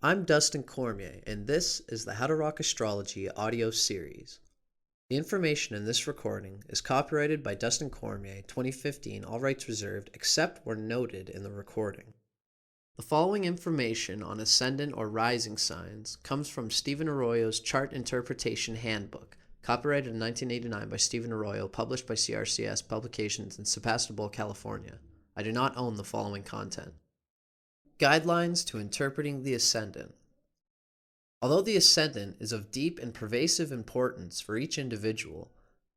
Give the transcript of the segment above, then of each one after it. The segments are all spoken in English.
I'm Dustin Cormier, and this is the How to Rock Astrology audio series. The information in this recording is copyrighted by Dustin Cormier, 2015, all rights reserved, except where noted in the recording. The following information on ascendant or rising signs comes from Stephen Arroyo's Chart Interpretation Handbook, copyrighted in 1989 by Stephen Arroyo, published by CRCS Publications in Sebastopol, California. I do not own the following content. Guidelines to interpreting the ascendant. Although the ascendant is of deep and pervasive importance for each individual,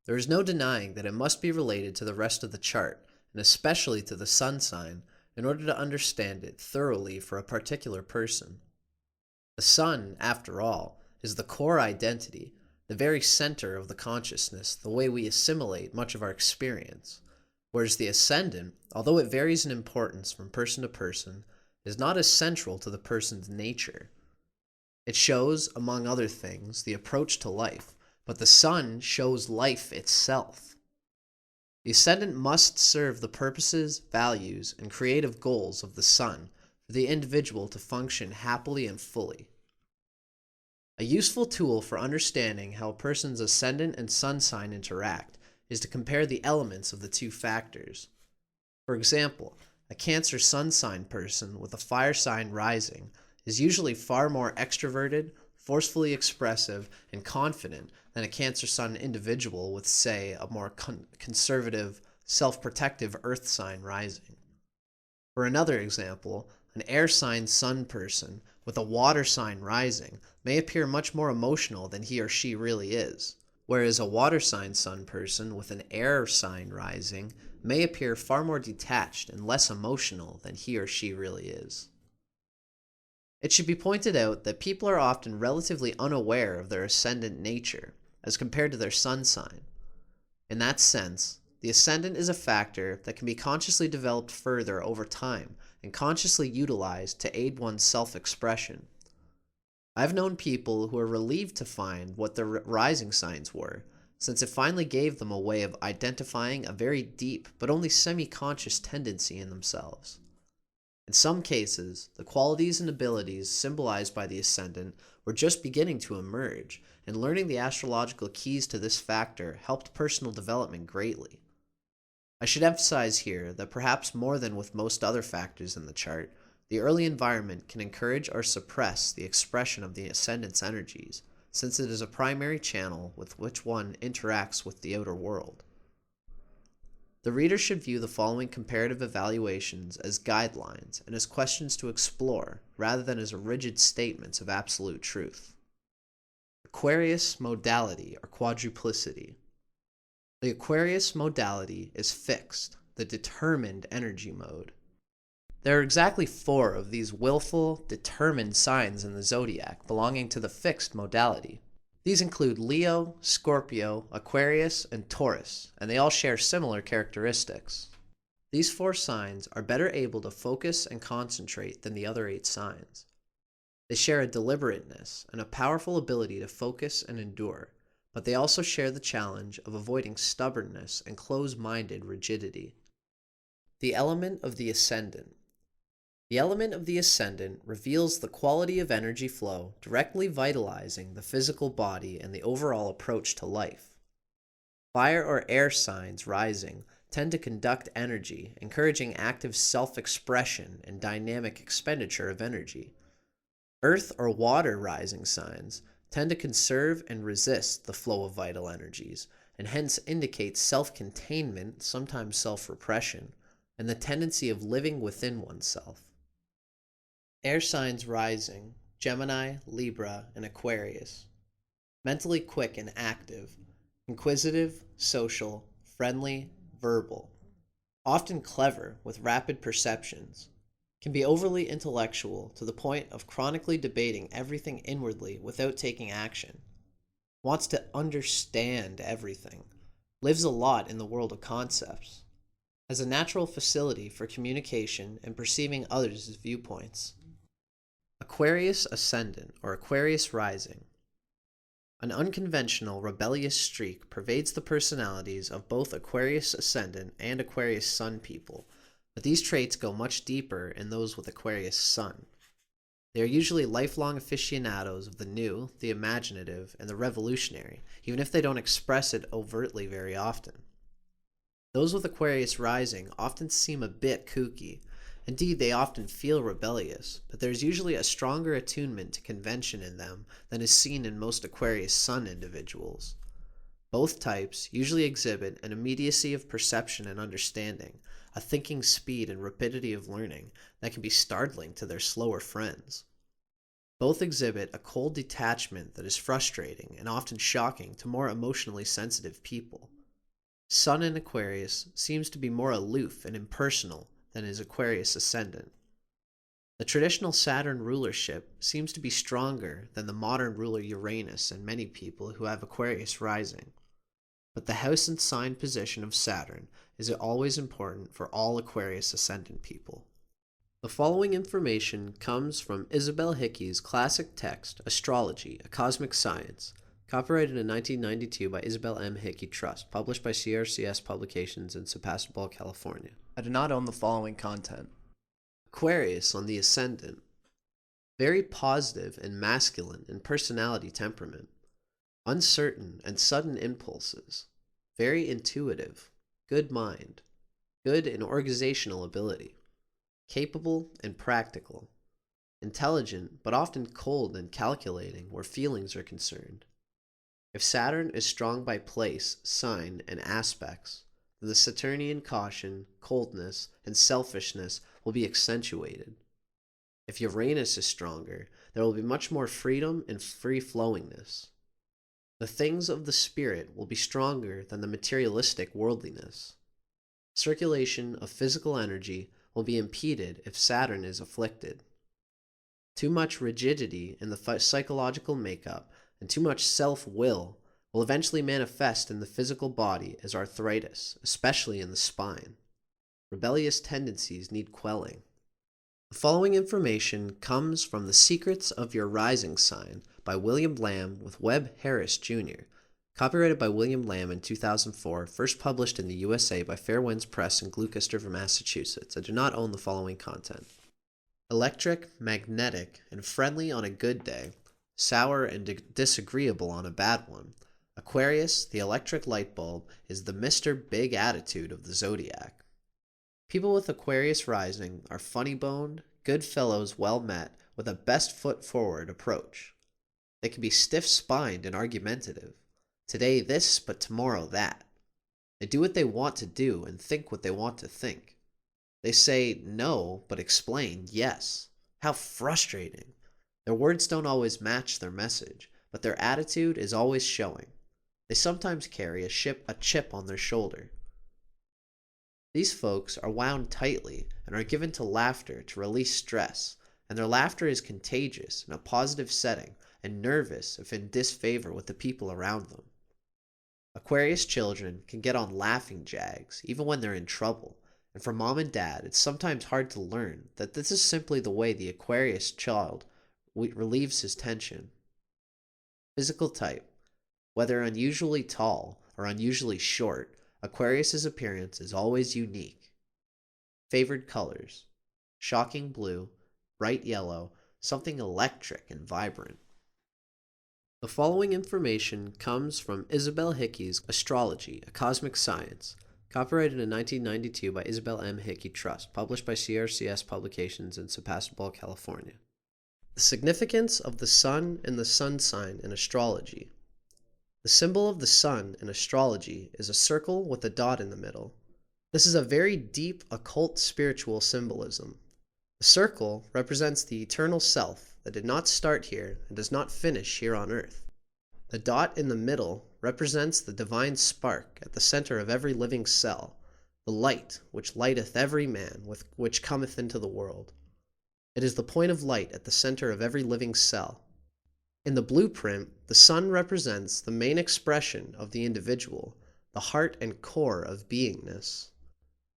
there is no denying that it must be related to the rest of the chart, and especially to the sun sign, in order to understand it thoroughly for a particular person. The sun, after all, is the core identity, the very center of the consciousness, the way we assimilate much of our experience, whereas the ascendant, although it varies in importance from person to person, is not as central to the person's nature. It shows, among other things, the approach to life, but the sun shows life itself. The ascendant must serve the purposes, values, and creative goals of the sun for the individual to function happily and fully. A useful tool for understanding how a person's ascendant and sun sign interact is to compare the elements of the two factors. For example, a Cancer sun sign person with a fire sign rising is usually far more extroverted, forcefully expressive, and confident than a Cancer sun individual with, say, a more conservative, self-protective earth sign rising. For another example, an air sign sun person with a water sign rising may appear much more emotional than he or she really is, whereas a water sign sun person with an air sign rising may appear far more detached and less emotional than he or she really is. It should be pointed out that people are often relatively unaware of their ascendant nature as compared to their sun sign. In that sense, the ascendant is a factor that can be consciously developed further over time and consciously utilized to aid one's self-expression. I've known people who are relieved to find what their rising signs were, since it finally gave them a way of identifying a very deep but only semi-conscious tendency in themselves. In some cases, the qualities and abilities symbolized by the ascendant were just beginning to emerge, and learning the astrological keys to this factor helped personal development greatly. I should emphasize here that perhaps more than with most other factors in the chart, the early environment can encourage or suppress the expression of the ascendant's energies, since it is a primary channel with which one interacts with the outer world. The reader should view the following comparative evaluations as guidelines and as questions to explore, rather than as rigid statements of absolute truth. Aquarius Modality or Quadruplicity. The Aquarius Modality is fixed, the determined energy mode. There are exactly 4 of these willful, determined signs in the zodiac belonging to the fixed modality. These include Leo, Scorpio, Aquarius, and Taurus, and they all share similar characteristics. These 4 signs are better able to focus and concentrate than the other 8 signs. They share a deliberateness and a powerful ability to focus and endure, but they also share the challenge of avoiding stubbornness and close-minded rigidity. The element of the ascendant. The element of the ascendant reveals the quality of energy flow directly vitalizing the physical body and the overall approach to life. Fire or air signs rising tend to conduct energy, encouraging active self-expression and dynamic expenditure of energy. Earth or water rising signs tend to conserve and resist the flow of vital energies, and hence indicate self-containment, sometimes self-repression, and the tendency of living within oneself. Air signs rising, Gemini, Libra, and Aquarius. Mentally quick and active, inquisitive, social, friendly, verbal. Often clever with rapid perceptions. Can be overly intellectual to the point of chronically debating everything inwardly without taking action. Wants to understand everything. Lives a lot in the world of concepts. Has a natural facility for communication and perceiving others' viewpoints. Aquarius Ascendant or Aquarius Rising. An unconventional, rebellious streak pervades the personalities of both Aquarius Ascendant and Aquarius Sun people, but these traits go much deeper in those with Aquarius Sun. They are usually lifelong aficionados of the new, the imaginative, and the revolutionary, even if they don't express it overtly very often. Those with Aquarius rising often seem a bit kooky. Indeed, they often feel rebellious, but there is usually a stronger attunement to convention in them than is seen in most Aquarius Sun individuals. Both types usually exhibit an immediacy of perception and understanding, a thinking speed and rapidity of learning that can be startling to their slower friends. Both exhibit a cold detachment that is frustrating and often shocking to more emotionally sensitive people. Sun in Aquarius seems to be more aloof and impersonal than is Aquarius Ascendant. The traditional Saturn rulership seems to be stronger than the modern ruler Uranus in many people who have Aquarius rising. But the house and sign position of Saturn is always important for all Aquarius Ascendant people. The following information comes from Isabel Hickey's classic text, Astrology, A Cosmic Science, copyrighted in 1992 by Isabel M. Hickey Trust, published by CRCS Publications in Sebastopol, California. I do not own the following content. Aquarius on the Ascendant. Very positive and masculine in personality temperament. Uncertain and sudden impulses. Very intuitive. Good mind. Good in organizational ability. Capable and practical. Intelligent, but often cold and calculating where feelings are concerned. If Saturn is strong by place, sign, and aspects, then the Saturnian caution, coldness, and selfishness will be accentuated. If Uranus is stronger, there will be much more freedom and free-flowingness. The things of the spirit will be stronger than the materialistic worldliness. Circulation of physical energy will be impeded if Saturn is afflicted. Too much rigidity in the psychological makeup and too much self-will will eventually manifest in the physical body as arthritis, especially in the spine. Rebellious tendencies need quelling. The following information comes from The Secrets of Your Rising Sign by William Lamb with Webb Harris, Jr., copyrighted by William Lamb in 2004, first published in the USA by Fairwinds Press in Gloucester, Massachusetts. I do not own the following content. Electric, magnetic, and friendly on a good day, sour and disagreeable on a bad one. Aquarius, the electric light bulb, is the Mr. Big Attitude of the zodiac. People with Aquarius rising are funny-boned, good fellows well met, with a best foot forward approach. They can be stiff-spined and argumentative. Today this, but tomorrow that. They do what they want to do and think what they want to think. They say no, but explain yes. How frustrating. Their words don't always match their message, but their attitude is always showing. They sometimes carry a chip on their shoulder. These folks are wound tightly and are given to laughter to release stress, and their laughter is contagious in a positive setting and nervous if in disfavor with the people around them. Aquarius children can get on laughing jags even when they're in trouble, and for mom and dad it's sometimes hard to learn that this is simply the way the Aquarius child relieves his tension. Physical type. Whether unusually tall or unusually short, Aquarius's appearance is always unique. Favored colors. Shocking blue, bright yellow, something electric and vibrant. The following information comes from Isabel Hickey's Astrology, A Cosmic Science, copyrighted in 1992 by Isabel M. Hickey Trust, published by CRCS Publications in Sebastopol, California. The significance of the Sun and the Sun sign in astrology. The symbol of the Sun in astrology is a circle with a dot in the middle. This is a very deep occult spiritual symbolism. The circle represents the eternal self that did not start here and does not finish here on earth. The dot in the middle represents the divine spark at the center of every living cell, the light which lighteth every man with which cometh into the world. It is the point of light at the center of every living cell. In the blueprint, the sun represents the main expression of the individual, the heart and core of beingness.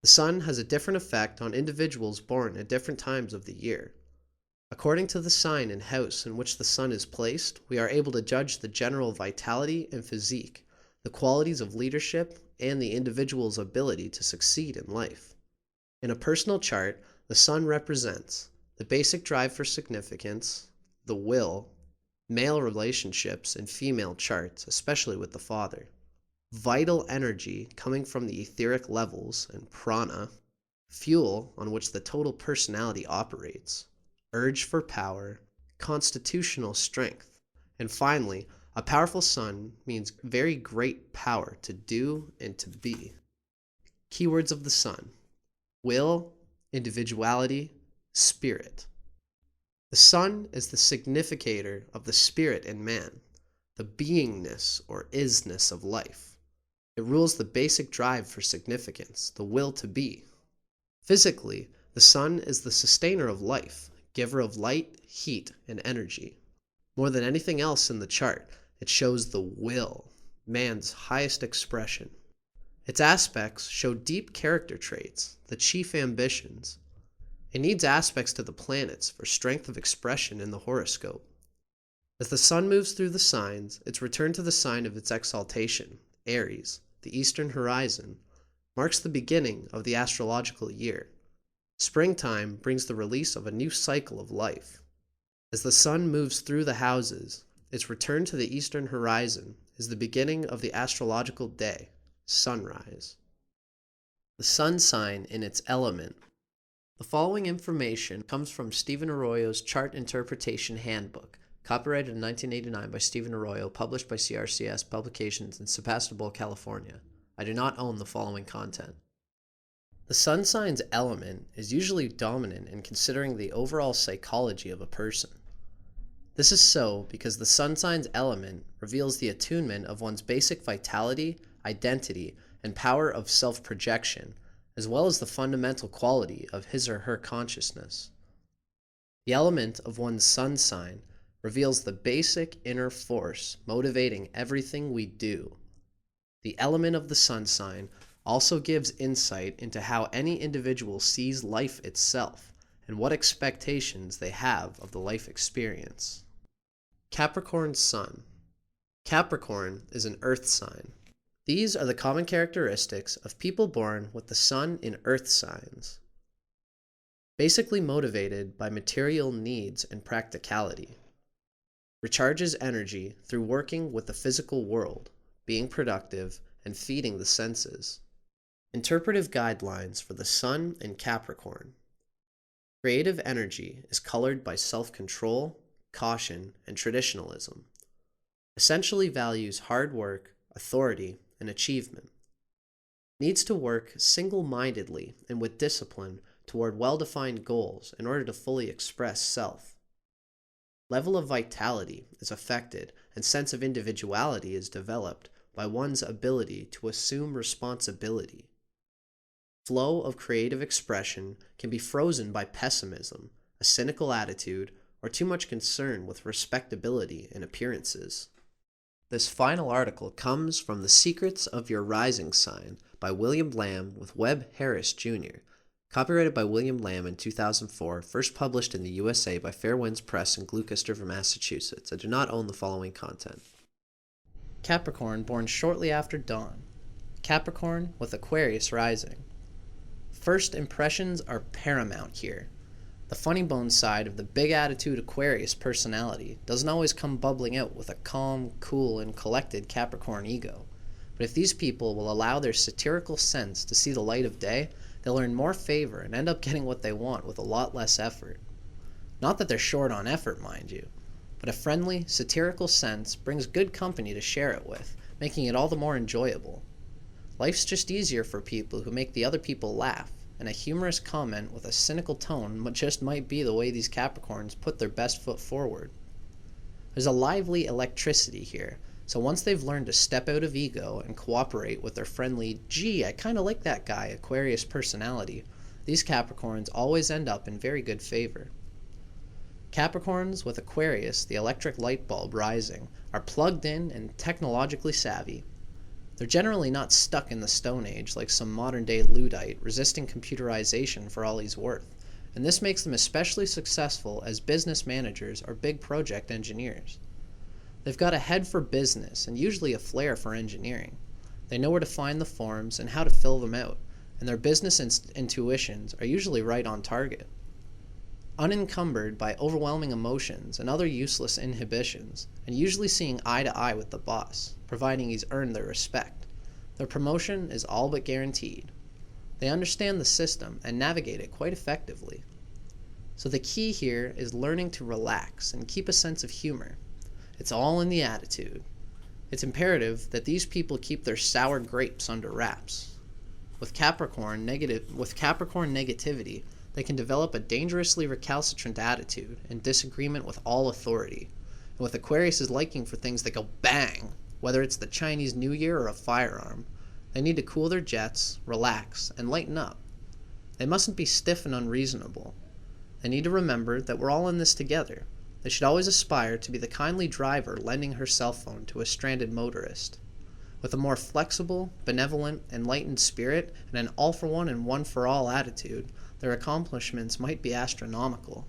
The sun has a different effect on individuals born at different times of the year. According to the sign and house in which the sun is placed, we are able to judge the general vitality and physique, the qualities of leadership, and the individual's ability to succeed in life. In a personal chart, the sun represents the basic drive for significance, the will, male relationships and female charts, especially with the father, vital energy coming from the etheric levels and prana, fuel on which the total personality operates, urge for power, constitutional strength, and finally, a powerful sun means very great power to do and to be. Keywords of the sun: will, individuality, spirit. The sun is the significator of the spirit in man, the beingness or isness of life. It rules the basic drive for significance, the will to be. Physically, the sun is the sustainer of life, giver of light, heat, and energy. More than anything else in the chart, it shows the will, man's highest expression. Its aspects show deep character traits, the chief ambitions. It needs aspects to the planets for strength of expression in the horoscope. As the sun moves through the signs, its return to the sign of its exaltation, Aries, the eastern horizon, marks the beginning of the astrological year. Springtime brings the release of a new cycle of life. As the sun moves through the houses, its return to the eastern horizon is the beginning of the astrological day, sunrise. The sun sign in its element. The following information comes from Stephen Arroyo's Chart Interpretation Handbook, copyrighted in 1989 by Stephen Arroyo, published by CRCS Publications in Sebastopol, California. I do not own the following content. The sun sign's element is usually dominant in considering the overall psychology of a person. This is so because the sun sign's element reveals the attunement of one's basic vitality, identity, and power of self-projection, as well as the fundamental quality of his or her consciousness. The element of one's sun sign reveals the basic inner force motivating everything we do. The element of the sun sign also gives insight into how any individual sees life itself and what expectations they have of the life experience. Capricorn Sun. Capricorn is an earth sign. These are the common characteristics of people born with the sun in earth signs. Basically motivated by material needs and practicality. Recharges energy through working with the physical world, being productive, and feeding the senses. Interpretive guidelines for the sun in Capricorn. Creative energy is colored by self-control, caution, and traditionalism. Essentially values hard work, authority, and achievement. Needs to work single-mindedly and with discipline toward well-defined goals in order to fully express self. Level of vitality is affected and sense of individuality is developed by one's ability to assume responsibility. Flow of creative expression can be frozen by pessimism, a cynical attitude, or too much concern with respectability and appearances. This final article comes from The Secrets of Your Rising Sign by William Lamb with Webb Harris, Jr., copyrighted by William Lamb in 2004, first published in the USA by Fair Winds Press in Gloucester, Massachusetts. I do not own the following content. Capricorn born shortly after dawn. Capricorn with Aquarius rising. First impressions are paramount here. The funny bone side of the big attitude Aquarius personality doesn't always come bubbling out with a calm, cool, and collected Capricorn ego. But if these people will allow their satirical sense to see the light of day, they'll earn more favor and end up getting what they want with a lot less effort. Not that they're short on effort, mind you, but a friendly, satirical sense brings good company to share it with, making it all the more enjoyable. Life's just easier for people who make the other people laugh, and a humorous comment with a cynical tone just might be the way these Capricorns put their best foot forward. There's a lively electricity here, so once they've learned to step out of ego and cooperate with their friendly, gee, I kinda like that guy, Aquarius personality, these Capricorns always end up in very good favor. Capricorns with Aquarius, the electric light bulb rising, are plugged in and technologically savvy. They're generally not stuck in the Stone Age like some modern-day Luddite resisting computerization for all he's worth, and this makes them especially successful as business managers or big project engineers. They've got a head for business and usually a flair for engineering. They know where to find the forms and how to fill them out, and their business intuitions are usually right on target. unencumbered by overwhelming emotions and other useless inhibitions, and usually seeing eye to eye with the boss, providing he's earned their respect. Their promotion is all but guaranteed. They understand the system and navigate it quite effectively. So the key here is learning to relax and keep a sense of humor. It's all in the attitude. It's imperative that these people keep their sour grapes under wraps. With Capricorn negativity, they can develop a dangerously recalcitrant attitude and disagreement with all authority. And with Aquarius' liking for things that go bang, whether it's the Chinese New Year or a firearm, they need to cool their jets, relax, and lighten up. They mustn't be stiff and unreasonable. They need to remember that we're all in this together. They should always aspire to be the kindly driver lending her cell phone to a stranded motorist. With a more flexible, benevolent, enlightened spirit and an all-for-one and one-for-all attitude, their accomplishments might be astronomical.